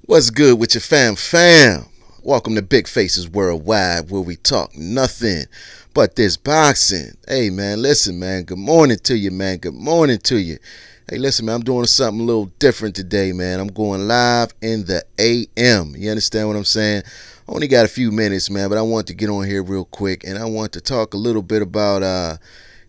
What's good with your fam? Welcome to Big Faces Worldwide, where we talk nothing but this boxing. Hey man, listen man, good morning to you man, good morning to you. Hey listen man, I'm doing something a little different today man. I'm going live in the AM. You understand what I'm saying? I only got a few minutes man, but I want to get on here real quick and I want to talk a little bit about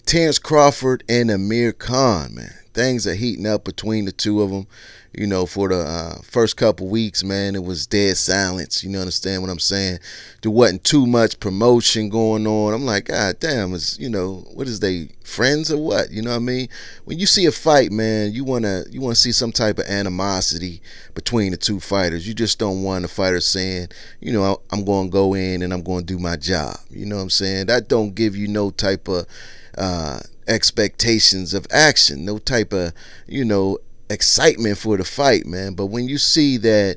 Terence Crawford and Amir Khan, man. Things are heating up between the two of them. You know, for the first couple weeks, man, it was dead silence. You know, understand what I'm saying? There wasn't too much promotion going on. I'm like, God damn, what is they friends or what? You know what I mean? When you see a fight, man, you wanna see some type of animosity between the two fighters. You just don't want a fighter saying, you know, I'm gonna go in and I'm gonna do my job. You know what I'm saying? That don't give you no type of expectations of action, no type of, excitement for the fight, man. But when you see that,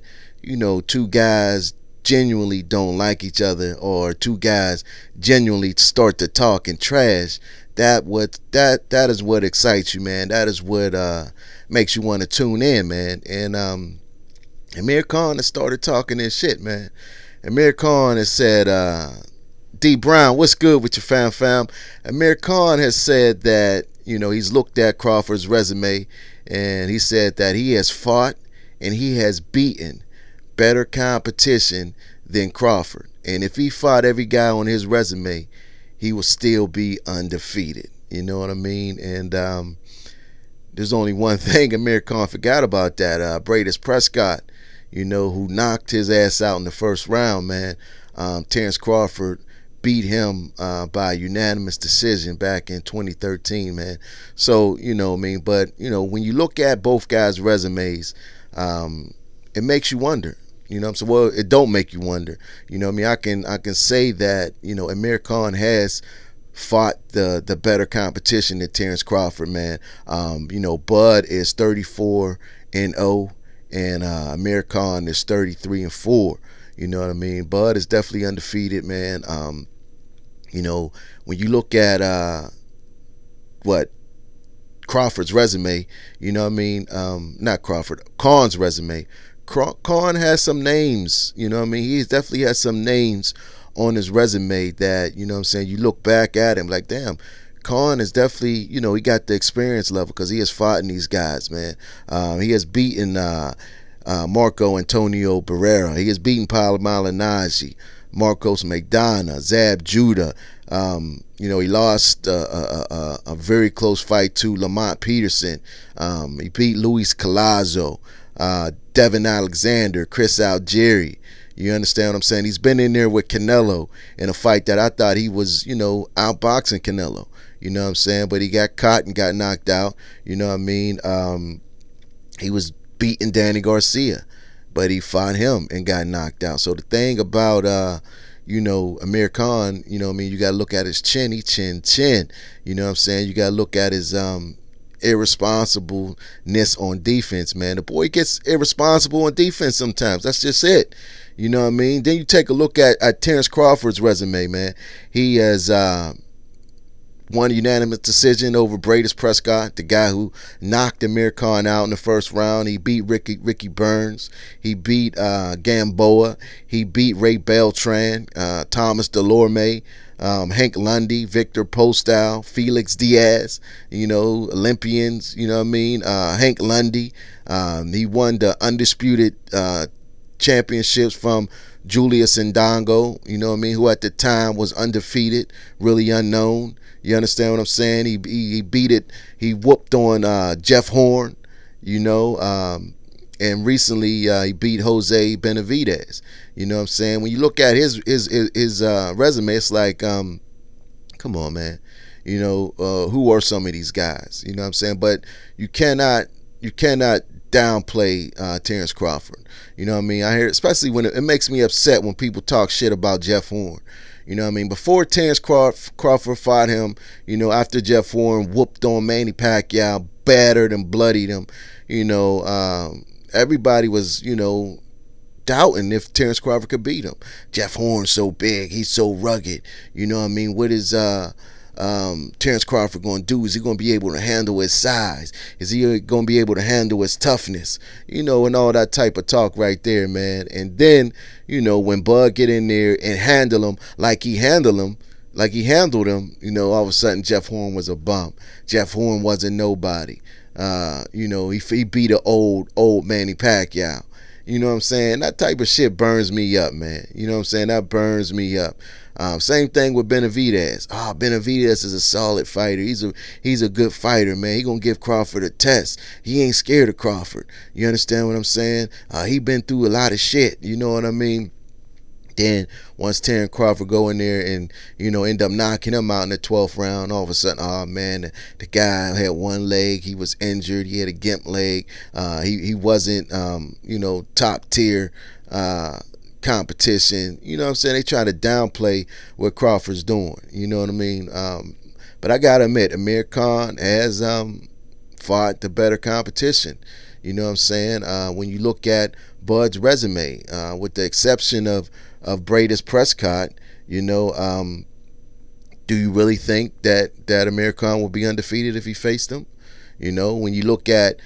two guys genuinely don't like each other, or two guys genuinely start to talk and trash, that is what excites you, man. That is what makes you want to tune in, man. And Amir Khan has started talking this shit, man. Amir Khan has said, D Brown, what's good with your fam? Amir Khan has said that, he's looked at Crawford's resume and he said that he has fought and he has beaten better competition than Crawford. And if he fought every guy on his resume, he will still be undefeated. You know what I mean? And there's only one thing Amir Khan forgot about that. Brady Prescott, who knocked his ass out in the first round, man. Terence Crawford beat him by a unanimous decision back in 2013, man. So, but, when you look at both guys' resumes, it makes you wonder. So, well, it don't make you wonder. I can say that, Amir Khan has fought the better competition than Terence Crawford, man. Bud is 34-0 and Amir Khan is 33-4. You know what I mean? Bud is definitely undefeated, man. When you look at Crawford's resume, you know what I mean? Not Crawford, Khan's resume. Khan has some names, you know what I mean? He definitely has some names on his resume that, you know what I'm saying, you look back at him like, damn, Khan is definitely, he got the experience level because he has fought in these guys, man. He has beaten Marco Antonio Barrera. He has beaten Paulo Malignaggi, Marcos McDonough, Zab Judah. He lost a very close fight to Lamont Peterson. He beat Luis Collazo, Devin Alexander, Chris Algieri. You understand what I'm saying? He's been in there with Canelo in a fight that I thought he was, outboxing Canelo. You know what I'm saying? But he got caught and got knocked out. You know what I mean? He was beating Danny Garcia, but he fought him and got knocked out. So the thing about Amir Khan, you got to look at his chin. He chin. You know what I'm saying? You got to look at his irresponsibleness on defense, man. The boy gets irresponsible on defense sometimes. That's just it. You know what I mean? Then you take a look at Terence Crawford's resume, man. He has won a unanimous decision over Brady Prescott, the guy who knocked Amir Khan out in the first round. He beat Ricky Burns. He beat Gamboa. He beat Ray Beltran, Thomas Delorme, Hank Lundy, Victor Postol, Felix Diaz, Olympians, you know what I mean? Hank Lundy. He won the undisputed championships from Julius Ndongo, you know what I mean, who at the time was undefeated, really unknown. You understand what I'm saying? He beat it. He whooped on Jeff Horn, and recently he beat Jose Benavidez. You know what I'm saying? When you look at his resume, it's like, come on, man. Who are some of these guys? You know what I'm saying? But you cannot downplay Terence Crawford. You know what I mean? I hear, especially when it makes me upset when people talk shit about Jeff Horn. You know what I mean? Before Terence Crawford fought him, after Jeff Horn whooped on Manny Pacquiao, battered and bloodied him, everybody was, doubting if Terence Crawford could beat him. Jeff Horn's so big, he's so rugged, you know what I mean? With his Terence Crawford going to do? Is he going to be able to handle his size? Is he going to be able to handle his toughness? And all that type of talk right there, man. And then, when Bud get in there and handle him like he handled him, all of a sudden Jeff Horn was a bum. Jeff Horn wasn't nobody. He beat an old Manny Pacquiao. You know what I'm saying? That type of shit burns me up, man. You know what I'm saying? That burns me up. Same thing with Benavidez. Benavidez is a solid fighter. He's a good fighter, man. He gonna give Crawford a test. He ain't scared of Crawford. You understand what I'm saying? He been through a lot of shit. You know what I mean? Then once Terence Crawford go in there and end up knocking him out in the 12th round, all of a sudden, oh man, the guy had one leg, he was injured, he had a gimp leg, he wasn't top tier competition. You know what I'm saying? They try to downplay what Crawford's doing. You know what I mean? But I gotta admit, Amir Khan has fought the better competition. You know what I'm saying? When you look at Bud's resume, with the exception of Bradis Prescott, do you really think that Amir Khan will be undefeated if he faced him? When you look at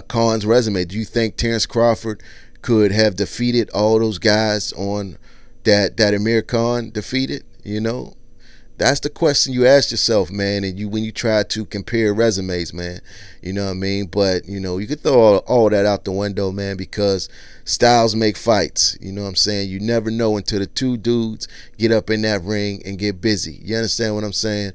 Khan's resume, do you think Terence Crawford could have defeated all those guys on that Amir Khan defeated? That's the question you ask yourself, man, and when you try to compare resumes, man. You know what I mean? But you could throw all that out the window, man, because styles make fights. You know what I'm saying? You never know until the two dudes get up in that ring and get busy. You understand what I'm saying?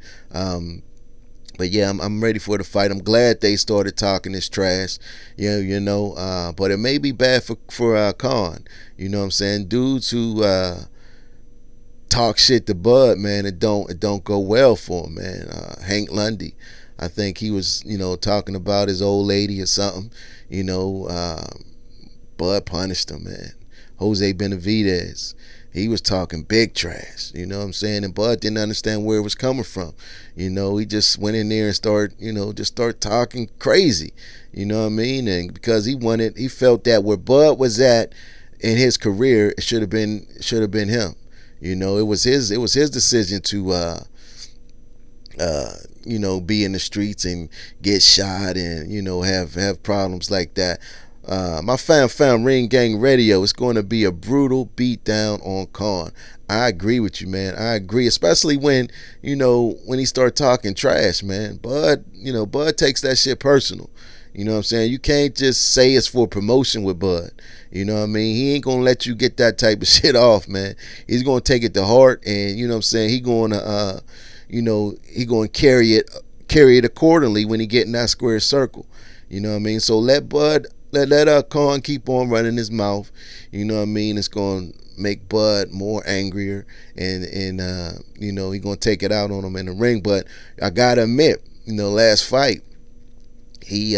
But yeah, I'm ready for the fight. I'm glad they started talking this trash. But it may be bad for Khan. You know what I'm saying? Dudes who talk shit to Bud, man, it don't go well for him, man. Hank Lundy, I think he was, talking about his old lady or something. Bud punished him, man. Jose Benavidez, he was talking big trash. You know what I'm saying? And Bud didn't understand where it was coming from. He just went in there and start talking crazy. You know what I mean? And because he felt that where Bud was at in his career, it should have been him. It was his decision to be in the streets and get shot and have problems like that. My fam Ring Gang Radio, it's going to be a brutal beatdown on Khan. I agree with you, man. I agree, especially when he started talking trash, man. Bud takes that shit personal. You know what I'm saying? You can't just say it's for promotion with Bud. You know what I mean? He ain't gonna let you get that type of shit off, man. He's gonna take it to heart, and you know what I'm saying? He gonna he gonna carry it accordingly when he get in that square circle. You know what I mean? So let Khan keep on running his mouth. You know what I mean? It's gonna make Bud more angrier, and he gonna take it out on him in the ring. But I gotta admit, last fight, he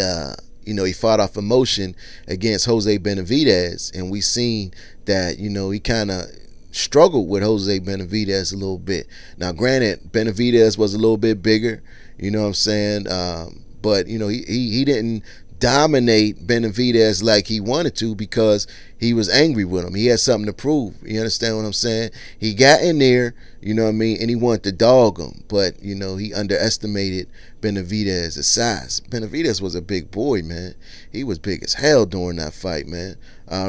fought off emotion against Jose Benavidez, and we seen that he kind of struggled with Jose Benavidez a little bit. Now, granted, Benavidez was a little bit bigger, you know what I'm saying, but he didn't dominate Benavidez like he wanted to because he was angry with him. He had something to prove. You understand what I'm saying? He got in there, you know what I mean, and he wanted to dog him, but he underestimated Benavidez's size. Benavidez was a big boy, man. He was big as hell during that fight, man.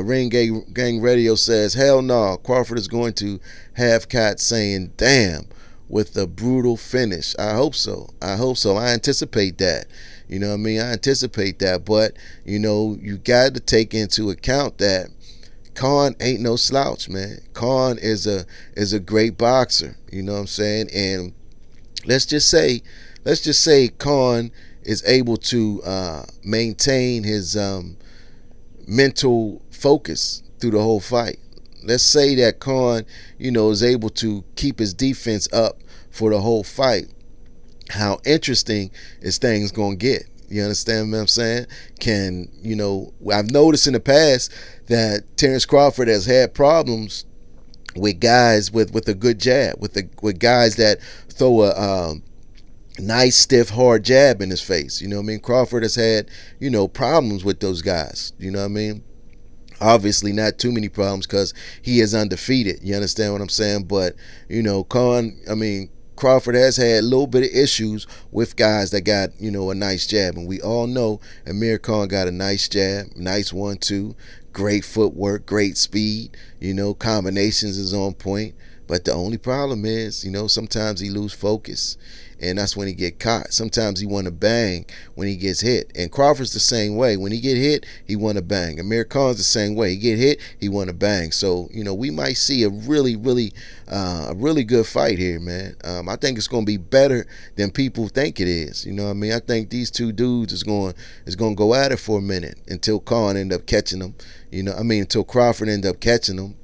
Ring Gang Radio says, hell no, Crawford is going to have cats saying damn with a brutal finish. I hope so. I anticipate that. You know what I mean? I anticipate that. But, you got to take into account that Khan ain't no slouch, man. Khan is a great boxer. You know what I'm saying? And let's just say Khan is able to maintain his mental focus through the whole fight. Let's say that Khan, is able to keep his defense up for the whole fight. How interesting is things gonna get? You understand what I'm saying? I've noticed in the past that Terence Crawford has had problems with guys with a good jab, with guys that throw a nice, stiff, hard jab in his face. You know what I mean? Crawford has had, problems with those guys. You know what I mean? Obviously not too many problems because he is undefeated. You understand what I'm saying? But, Crawford has had a little bit of issues with guys that got, a nice jab. And we all know Amir Khan got a nice jab, nice 1-2, great footwork, great speed, combinations is on point. But the only problem is, sometimes he lose focus. And that's when he get caught. Sometimes he want to bang when he gets hit. And Crawford's the same way. When he get hit, he want to bang. Amir Khan's the same way. He get hit, he want to bang. So, we might see a really good fight here, man. I think it's going to be better than people think it is. I think these two dudes is going to go at it for a minute until Khan end up catching them. Until Crawford end up catching them.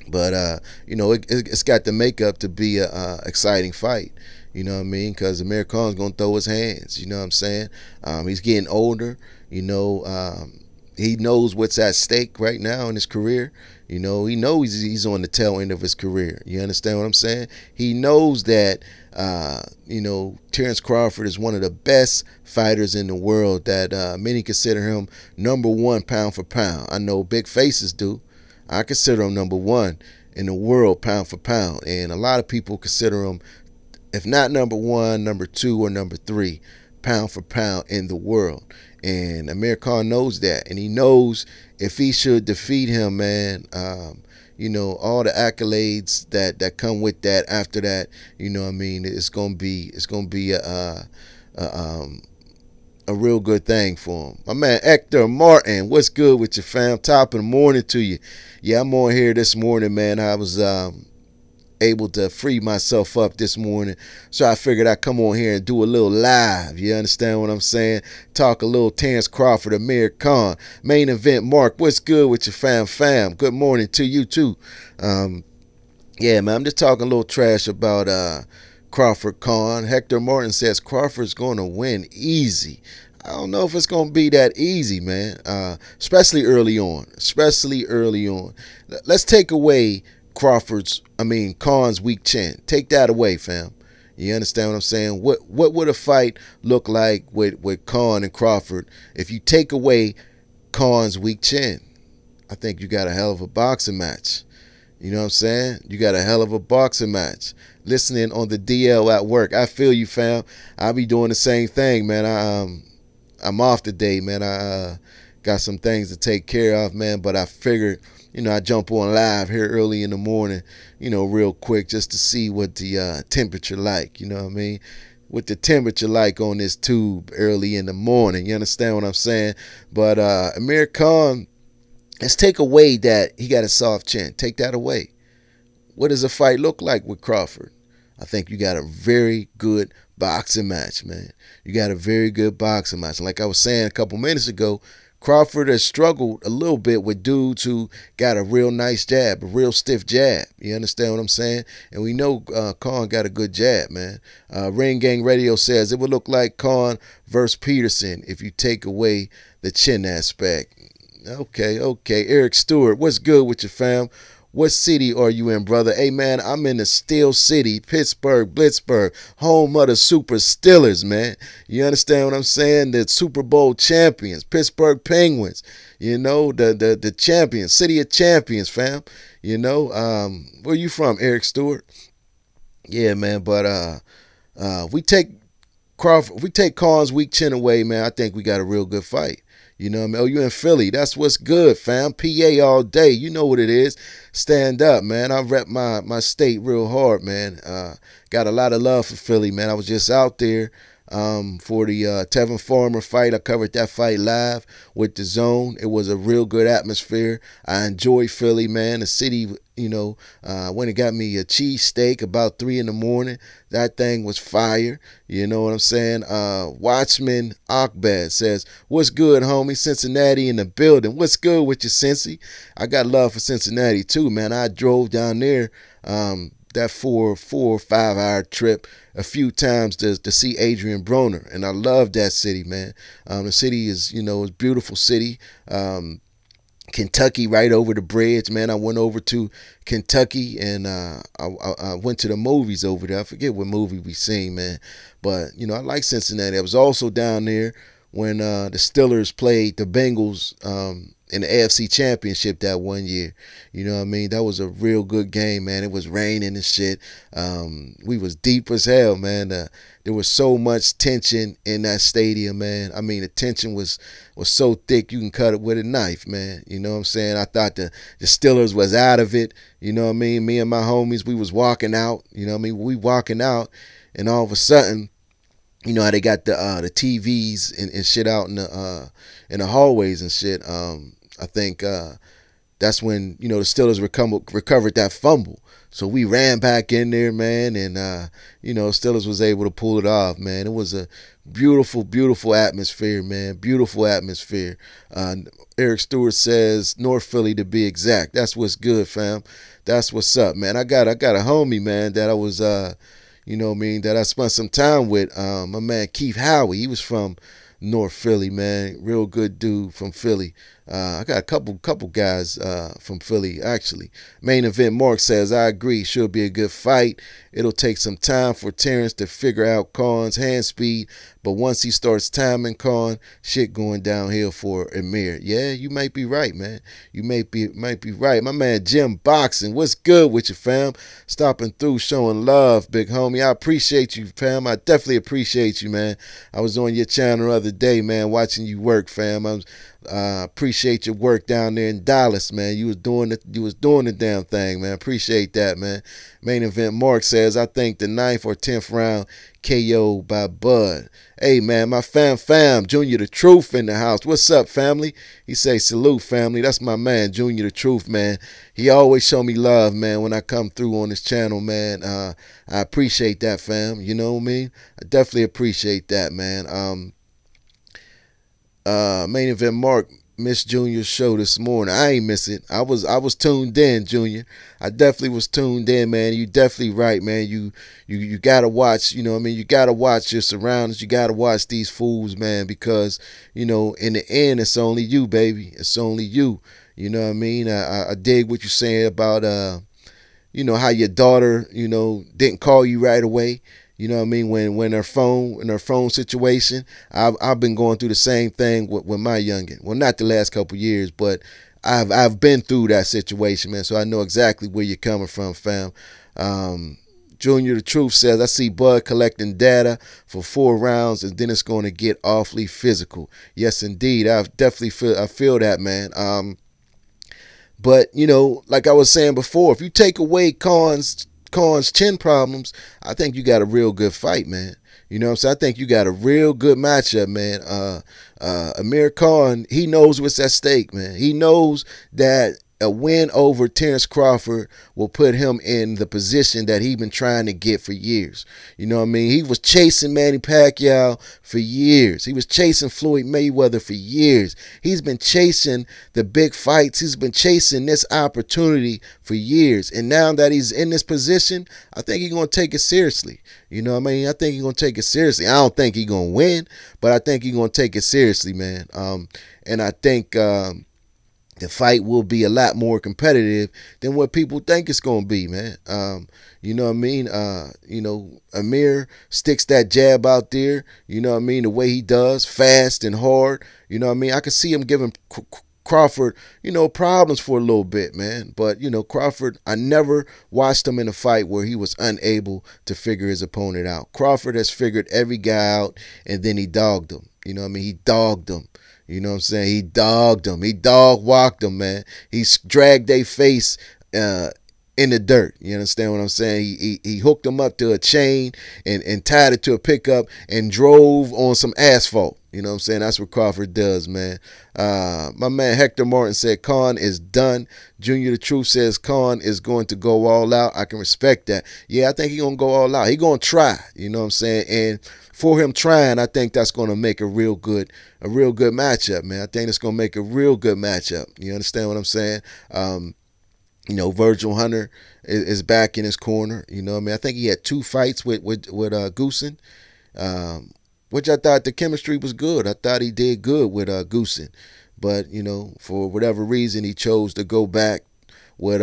But, it's got the makeup to be a exciting fight. Because Amir Khan's going to throw his hands. You know what I'm saying? He's getting older. He knows what's at stake right now in his career. He knows he's on the tail end of his career. You understand what I'm saying? He knows that, Terence Crawford is one of the best fighters in the world, that many consider him #1 pound for pound. I know big faces do. I consider him #1 in the world pound for pound. And a lot of people consider him, if not #1, #2, or #3 pound for pound in the world. And Amir Khan knows that. And he knows if he should defeat him, man, all the accolades that come with that after that, it's gonna be a real good thing for him. My man Hector Martin, what's good with you, fam? Top of the morning to you. Yeah, I'm on here this morning, man. I was able to free myself up this morning, so I figured I'd come on here and do a little live. You understand what I'm saying? Talk a little Terence Crawford, Amir Khan, main event. Mark, what's good with your fam? Good morning to you too. Yeah, man, I'm just talking a little trash about Crawford Khan. Hector Martin says Crawford's going to win easy. I don't know if it's going to be that easy, man, especially early on. Let's take away Khan's weak chin. Take that away, fam. You understand what I'm saying? What would a fight look like with Khan and Crawford if you take away Khan's weak chin? I think you got a hell of a boxing match. You know what I'm saying? You got a hell of a boxing match. Listening on the DL at work. I feel you, fam. I'll be doing the same thing, man. I'm off today, man. I got some things to take care of, man. But I figured, I jump on live here early in the morning, real quick, just to see what the temperature like, you know what I mean? What the temperature like on this tube early in the morning. You understand what I'm saying? But Amir Khan, let's take away that he got a soft chin. Take that away. What does a fight look like with Crawford? I think you got a very good boxing match, man. You got a very good boxing match. And like I was saying a couple minutes ago, Crawford has struggled a little bit with dudes who got a real nice jab, a real stiff jab. You understand what I'm saying? And we know Khan got a good jab, man. Ring Gang Radio says it would look like Khan versus Peterson if you take away the chin aspect. Okay. Eric Stewart, what's good with you, fam? What city are you in, brother? Hey, man, I'm in the Steel City, Pittsburgh, Blitzburg, home of the Super Steelers, man. You understand what I'm saying? The Super Bowl champions, Pittsburgh Penguins, the champions, city of champions, fam. Where you from, Eric Stewart? Yeah, man, but we take Khan's weak chin away, man. I think we got a real good fight. You know what I mean? Oh, you in Philly. That's what's good, fam. PA all day. You know what it is. Stand up, man. I rep my state real hard, man. Got a lot of love for Philly, man. I was just out there for the Tevin Farmer fight. I covered that fight live with the Zone. It was a real good atmosphere. I enjoy Philly, man. The city, went and got me a cheesesteak about 3 in the morning. That thing was fire. You know what I'm saying? Watchman Akbad says, what's good, homie? Cincinnati in the building. What's good with you, Cincy? I got love for Cincinnati too, man. I drove down there that 4 or 5 hour trip a few times to see Adrian Broner, and I love that city, man. The city is, is a beautiful city. Kentucky right over the bridge, man. I went over to Kentucky and I went to the movies over there. I forget what movie we seen, man. But, I like Cincinnati. I was also down there when the Steelers played the Bengals in the AFC Championship that one year. You know what I mean? That was a real good game, man. It was raining and shit. We was deep as hell, man. There was so much tension in that stadium, man. I mean, the tension was so thick you can cut it with a knife, man. You know what I'm saying? I thought the Steelers was out of it. You know what I mean? Me and my homies, we was walking out. You know what I mean? We walking out, and all of a sudden, you know how they got the TVs and shit out in the hallways and shit. I think that's when, you know, the Steelers recovered that fumble. So we ran back in there, man, and you know, Steelers was able to pull it off, man. It was a beautiful, beautiful atmosphere, man. Beautiful atmosphere. Eric Stewart says North Philly to be exact. That's what's good, fam. That's what's up, man. I got a homie, man, that I was you know what I mean, that I spent some time with. My man Keith Howie. He was from North Philly, man. Real good dude from Philly. I got a couple guys from Philly, actually. Main Event Mark says, I agree. Should be a good fight. It'll take some time for Terence to figure out Khan's hand speed, but once he starts timing Khan, shit going downhill for Amir. Yeah, you might be right, man. You might be right. My man Jim Boxing, what's good with you, fam? Stopping through, showing love, big homie. I appreciate you, fam. I definitely appreciate you, man. I was on your channel the other day, man, watching you work, fam. Appreciate your work down there in Dallas, man. You was doing the damn thing, man. Appreciate that, man. Main Event Mark says, I think the 9th or 10th round KO by Bud. Hey, man, my fam, Junior the Truth in the house. What's up, family? He say, salute, family. That's my man, Junior the Truth, man. He always show me love, man, when I come through on this channel, man. I appreciate that, fam. You know what I mean? I definitely appreciate that, man. Main Event Mark missed Junior's show this morning. I ain't miss it. I was tuned in, Junior. I definitely was tuned in, man. You definitely right, man. You gotta watch, you know what I mean? You gotta watch your surroundings. You gotta watch these fools, man, because, you know, in the end, it's only you, baby. It's only you. You know what I mean? I dig what you're saying about you know, how your daughter, you know, didn't call you right away. You know what I mean? When her phone situation, I've been going through the same thing with my youngin. Well, not the last couple years, but I've been through that situation, man. So I know exactly where you're coming from, fam. Junior the Truth says, I see Bud collecting data for 4 rounds, and then it's going to get awfully physical. Yes, indeed. I feel that, man. But you know, like I was saying before, if you take away Khan's chin problems, I think you got a real good fight, man. You know what I'm saying? I think you got a real good matchup, man. Amir Khan, he knows what's at stake, man. He knows that a win over Terence Crawford will put him in the position that he's been trying to get for years. You know what I mean? He was chasing Manny Pacquiao for years. He was chasing Floyd Mayweather for years. He's been chasing the big fights. He's been chasing this opportunity for years. And now that he's in this position, I think he's going to take it seriously. You know what I mean? I think he's going to take it seriously. I don't think he's going to win, but I think he's going to take it seriously, man. And I think the fight will be a lot more competitive than what people think it's going to be, man. You know what I mean? You know, Amir sticks that jab out there, you know what I mean, the way he does, fast and hard. You know what I mean? I can see him giving Crawford, you know, problems for a little bit, man. But, you know, Crawford, I never watched him in a fight where he was unable to figure his opponent out. Crawford has figured every guy out, and then he dogged him. You know what I mean? He dogged him. You know what I'm saying? He dogged them. He dog walked them, man. He dragged their face in the dirt. You understand what I'm saying? He hooked them up to a chain and tied it to a pickup and drove on some asphalt. You know what I'm saying? That's what Crawford does, man. My man Hector Martin said Khan is done. Junior the Truth says Khan is going to go all out. I can respect that. Yeah, I think he's going to go all out. He's going to try. You know what I'm saying? And for him trying, I think that's going to make a real good matchup, man. I think it's going to make a real good matchup. You understand what I'm saying? You know, Virgil Hunter is back in his corner. You know what I mean? I think he had 2 fights with Goosen, which I thought the chemistry was good. I thought he did good with Goosen. But, you know, for whatever reason, he chose to go back with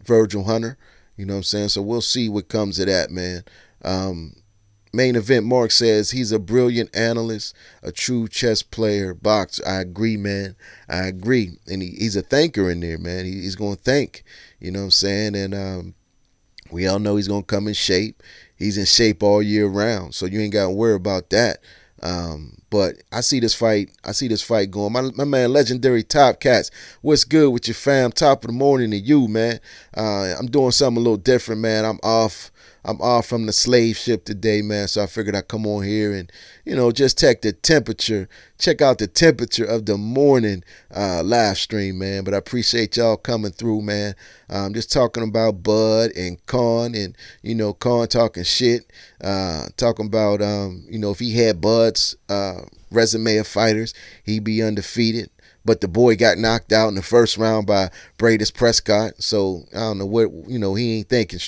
Virgil Hunter. You know what I'm saying? So we'll see what comes of that, man. Main event Mark says he's a brilliant analyst, a true chess player, boxer. I agree, man. I agree. And he's a thinker in there, man. He's going to think, you know what I'm saying? And we all know he's going to come in shape. He's in shape all year round, so you ain't got to worry about that. But I see this fight. I see this fight going. My man, Legendary Top Cats. What's good with your fam? Top of the morning to you, man. I'm doing something a little different, man. I'm off. I'm off from the slave ship today, man. So I figured I'd come on here and, just check the temperature. Check out the temperature of the morning live stream, man. But I appreciate y'all coming through, man. Just talking about Bud and Khan and, Khan talking shit. Talking about, if he had Bud's resume of fighters, he'd be undefeated. But the boy got knocked out in the first round by Bradis Prescott. So I don't know what, he ain't thinking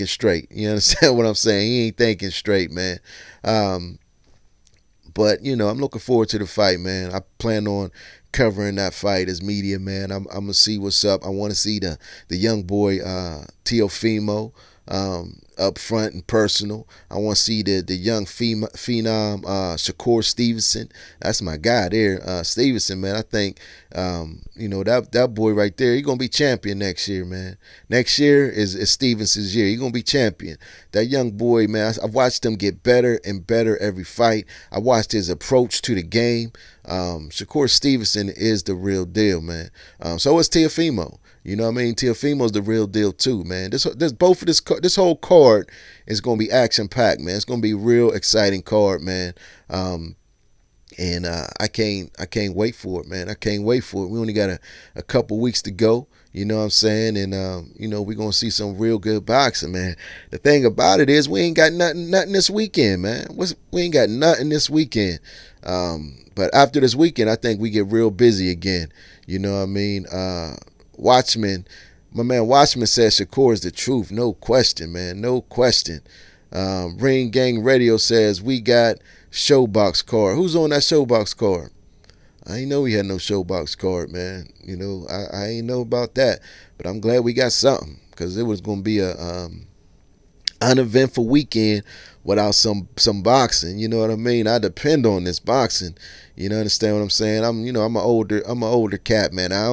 straight. You understand what I'm saying? He ain't thinking straight, man. But I'm looking forward to the fight, man. I plan on covering that fight as media, man. I'm gonna see what's up. I want to see the young boy Teofimo up front and personal. I want to see the young phenom Shakur Stevenson. That's my guy there, Stevenson, man. I think that boy right there, he's gonna be champion next year, man. Next year is Stevenson's year. He's gonna be champion. That young boy, man. I've watched him get better and better every fight. I watched his approach to the game. Shakur Stevenson is the real deal, man. So is Teofimo. You know what I mean? Teofimo's the real deal too, man. This whole card is gonna be action packed, man. It's gonna be a real exciting card, man. And I can't wait for it, man. I can't wait for it. We only got a couple weeks to go. You know what I'm saying? And we're gonna see some real good boxing, man. The thing about it is we ain't got nothing this weekend, man. We ain't got nothing this weekend. But after this weekend, I think we get real busy again. You know what I mean? Watchman, my man Watchman says Shakur is the truth. No question, man. No question. Ring Gang Radio says we got Showbox card. Who's on that Showbox card? I ain't know we had no Showbox card, man. I ain't know about that. But I'm glad we got something, because it was going to be a uneventful weekend without some boxing. You know what I mean? I depend on this boxing. You know, understand what I'm saying? I'm an older cat, man. I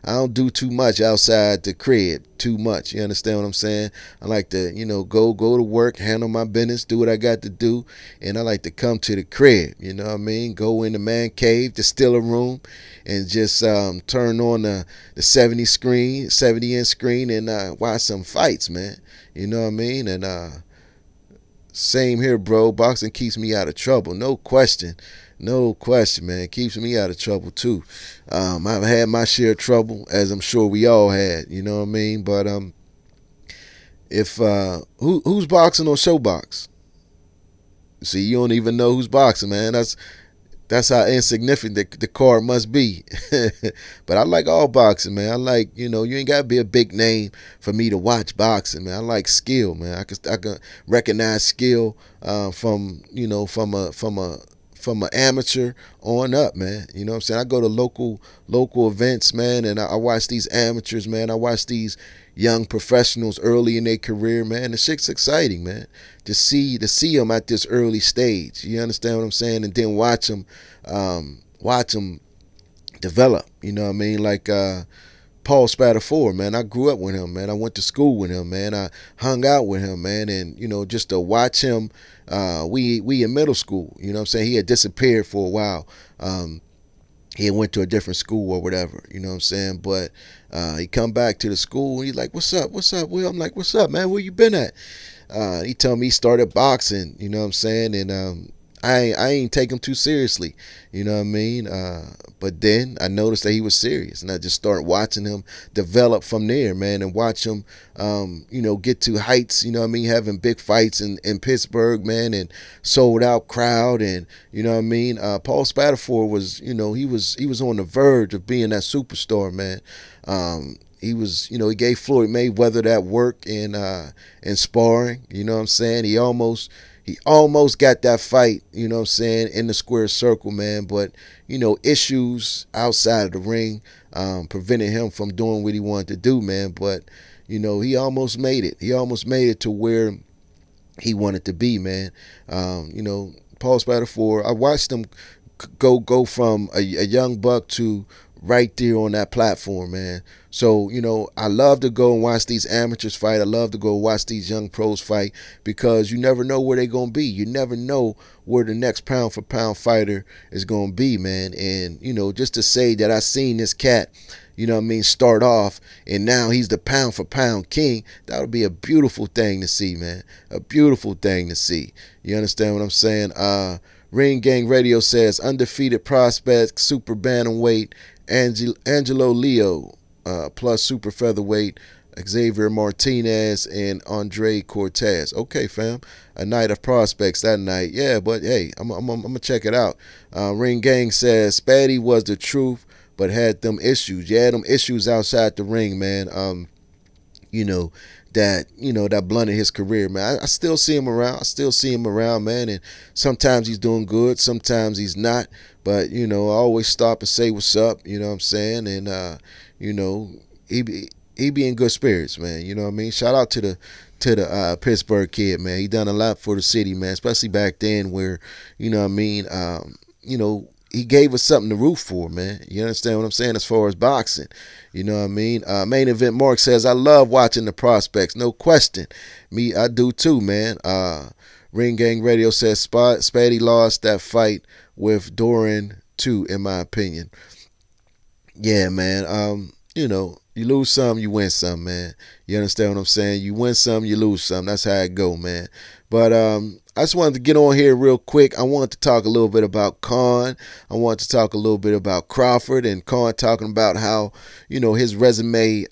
don't do too much outside the crib too much. You understand what I'm saying? I like to, go to work, handle my business, do what I got to do, and I like to come to the crib. You know what I mean? Go in the man cave, the stiller room, and just turn on the 70-inch screen and watch some fights, man. You know what I mean? And same here, bro. Boxing keeps me out of trouble. No question. No question, man. It keeps me out of trouble, too. I've had my share of trouble, as I'm sure we all had. You know what I mean? But if who's boxing on Showbox? See, you don't even know who's boxing, man. That's how insignificant the card must be. But I like all boxing, man. I like, you ain't got to be a big name for me to watch boxing, man. I like skill, man. I can recognize skill from an amateur on up, man. You know what I'm saying? I go to local events, man, and I watch these amateurs, man. I watch these young professionals early in their career, man. The shit's exciting, man. To see them at this early stage. You understand what I'm saying? And then watch them develop. You know what I mean? Like Paul Spatafore, man. I grew up with him, man. I went to school with him, man. I hung out with him, man. And just to watch him, we in middle school. You know what I'm saying? He had disappeared for a while. He had went to a different school or whatever, you know what I'm saying? But he come back to the school and he's like, what's up, Will? I'm like, what's up, man? Where you been at? He told me he started boxing, you know what I'm saying? And I ain't take him too seriously, you know what I mean? But then I noticed that he was serious, and I just started watching him develop from there, man, and watch him, get to heights, you know what I mean, having big fights in Pittsburgh, man, and sold out crowd, and you know what I mean. Paul Spatafore was, he was on the verge of being that superstar, man. He was, he gave Floyd Mayweather that work in sparring, you know what I'm saying. He almost got that fight, you know what I'm saying, in the square circle, man. But, issues outside of the ring prevented him from doing what he wanted to do, man. But, he almost made it. He almost made it to where, he wanted to be, man. You know, Paul Spatafore, I watched him go from a young buck to right there on that platform, man. So, you know, I love to go and watch these amateurs fight. I love to go watch these young pros fight, because you never know where they're going to be. You never know where the next pound for pound fighter is going to be, man. And, you know, just to say that I seen this cat, you know what I mean, start off, and now he's the pound for pound king, that would be a beautiful thing to see, man. A beautiful thing to see. You understand what I'm saying? Ring Gang Radio says undefeated prospect, super bantamweight, Angelo Leo, plus super featherweight, Xavier Martinez and Andre Cortez. Okay, fam. A night of prospects that night. Yeah, but hey, I'm gonna check it out. Ring Gang says Spatty was the truth, but had them issues. Yeah, them issues outside the ring, man. You know, that blunted his career, man. I still see him around. I still see him around, man. And sometimes he's doing good, sometimes he's not. But, you know, I always stop and say what's up, you know what I'm saying? And you know, he be in good spirits, man. You know what I mean? Shout out to the Pittsburgh kid, man. He done a lot for the city, man, especially back then where, you know what I mean, you know, he gave us something to root for, man. You understand what I'm saying as far as boxing? You know what I mean? Main Event Mark says, I love watching the prospects. No question. Me, I do too, man. Ring Gang Radio says, Spatty lost that fight with Doran too, in my opinion. Yeah, man. You know, you lose some, you win some, man. You understand what I'm saying? You win some, you lose some. That's how it go, man. But I just wanted to get on here real quick. I wanted to talk a little bit about Khan. I wanted to talk a little bit about Crawford, and Khan talking about how, you know, his resume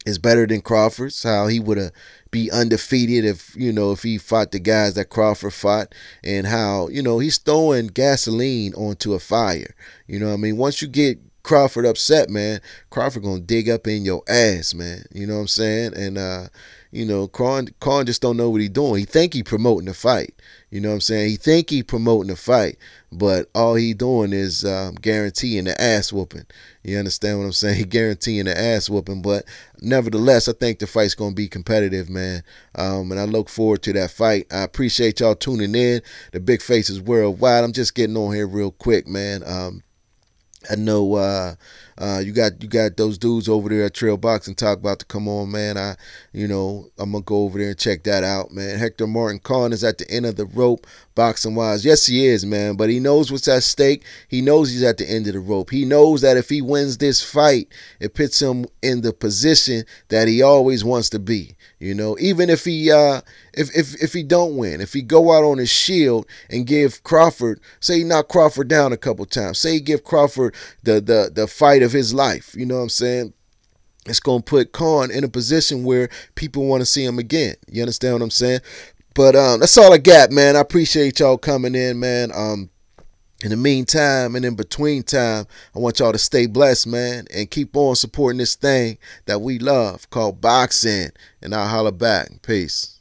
is better than Crawford's, how he would be undefeated if, you know, if he fought the guys that Crawford fought, and how, you know, he's throwing gasoline onto a fire. You know what I mean? Once you get Crawford upset, man, Crawford gonna dig up in your ass, man. You know what I'm saying? And you know, Khan just don't know what he doing. He think he promoting the fight. You know what I'm saying? He think he promoting the fight, but all he doing is guaranteeing the ass whooping. You understand what I'm saying? He guaranteeing the ass whooping, but nevertheless, I think the fight's gonna be competitive, man. And I look forward to that fight. I appreciate y'all tuning in. The Big Faces Worldwide. I'm just getting on here real quick, man. I know you got those dudes over there at Trail Boxing Talk about to come on, man. You know, I'm gonna go over there and check that out, man. Hector Martin Khan is at the end of the rope, boxing wise. Yes, he is, man. But he knows what's at stake. He knows he's at the end of the rope. He knows that if he wins this fight, it puts him in the position that he always wants to be. You know, even if he if he don't win, if he go out on his shield and give Crawford, say he knock Crawford down a couple times, say he give Crawford the fight of his life, you know what I'm saying? It's going to put Khan in a position where people want to see him again. You understand what I'm saying? But that's all I got, man. I appreciate y'all coming in, man. In the meantime and in between time, I want y'all to stay blessed, man, and keep on supporting this thing that we love called boxing. And I'll holler back. Peace.